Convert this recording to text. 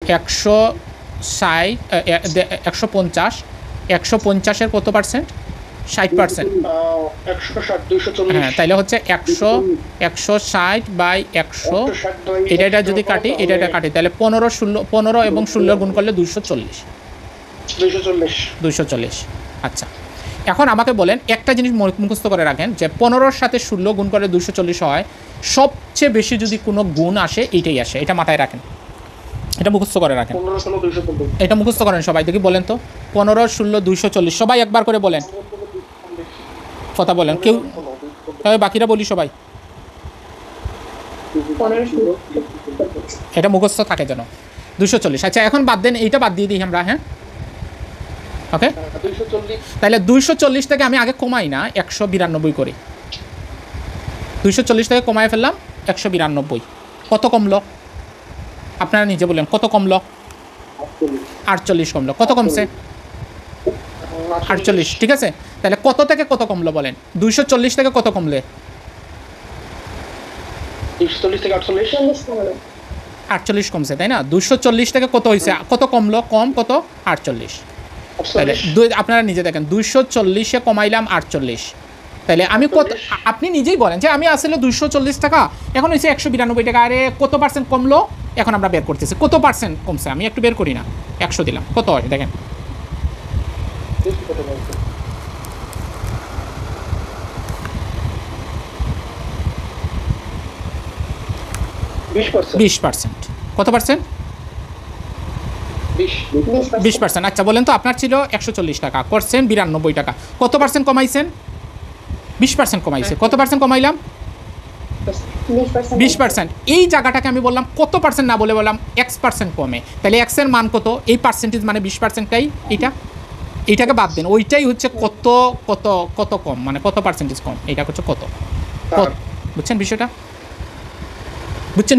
160 150 150-এর কত পার্সেন্ট? 60%। হ্যাঁ, তাইলে হচ্ছে 160/100 এটা যদি কাটি এটা কাটি তাহলে 15 এবং 16 গুণ করলে 240। আচ্ছা, এখন আমাকে বলেন একটা জিনিস মুখস্থ করে রাখেন যে 15-র সাথে 16 গুণ করে 240 হয়, সবচেয়ে বেশি যদি কোনো গুণ আসে এইটাই আসে, এটা মাথায় রাখেন, এটা মুখস্থ করে রাখেন, এটা মুখস্থ করেন সবাই। দেখি বলেন তো, 15, 16, 240, সবাই একবার করে বলেন, কথা বলেন, কেউ বাকিরা বলি সবাই, এটা মুখস্থ থাকে যেন 240। আচ্ছা, এখন বাদ দেন, এইটা বাদ দিয়ে দিই আমরা। হ্যাঁ, ওকে, তাহলে 240 থেকে আমি আগে কমাই না, 192 করি। 240 থেকে কমায় ফেললাম 192। কত কমলো আপনারা নিজে বলেন, কত কমলো? 48 কমলো। কত কমছে? 48। ঠিক আছে, তাহলে কত থেকে কত কমলো বলেন? 240 থেকে কত কমলে? 48 কমছে, তাই না? 240 থেকে কত হয়েছে, কত কমলো? কম কত? 48। তাহলে আপনারা নিজে দেখেন, 240-এ কমাইলাম 48, তাহলে আমি কত, আপনি নিজেই বলেন যে আমি আসলে 240 টাকা, এখন হয়েছে 192 টাকা। আরে কত পার্সেন্ট কমলো এখন আমরা বের করতেছি, কত পার্সেন্ট কমছে, আমি একটু বের করি না, 100 দিলাম, কত হয় দেখেন, বিশ পার্সেন্ট। কত পার্সেন্ট? 20%। আচ্ছা বলেন তো, আপনার ছিল 140 টাকা, করছেন 92 টাকা, কত পার্সেন্ট কমাইছেন? 20% কমাইছে। কত পার্সেন্ট কমাইলাম? 20%। এই জায়গাটাকে আমি বললাম কত পার্সেন্ট না বলে বললাম X% কমে, তাহলে X-এর মান কত? এই পার্সেন্টেজ মানে 20%টাই, এইটাকে বাদ দেন, ওইটাই হচ্ছে কত কত কত কম, মানে কত পার্সেন্টেজ কম, এইটা হচ্ছে কত। বুঝছেন বিষয়টা? বুঝছেন?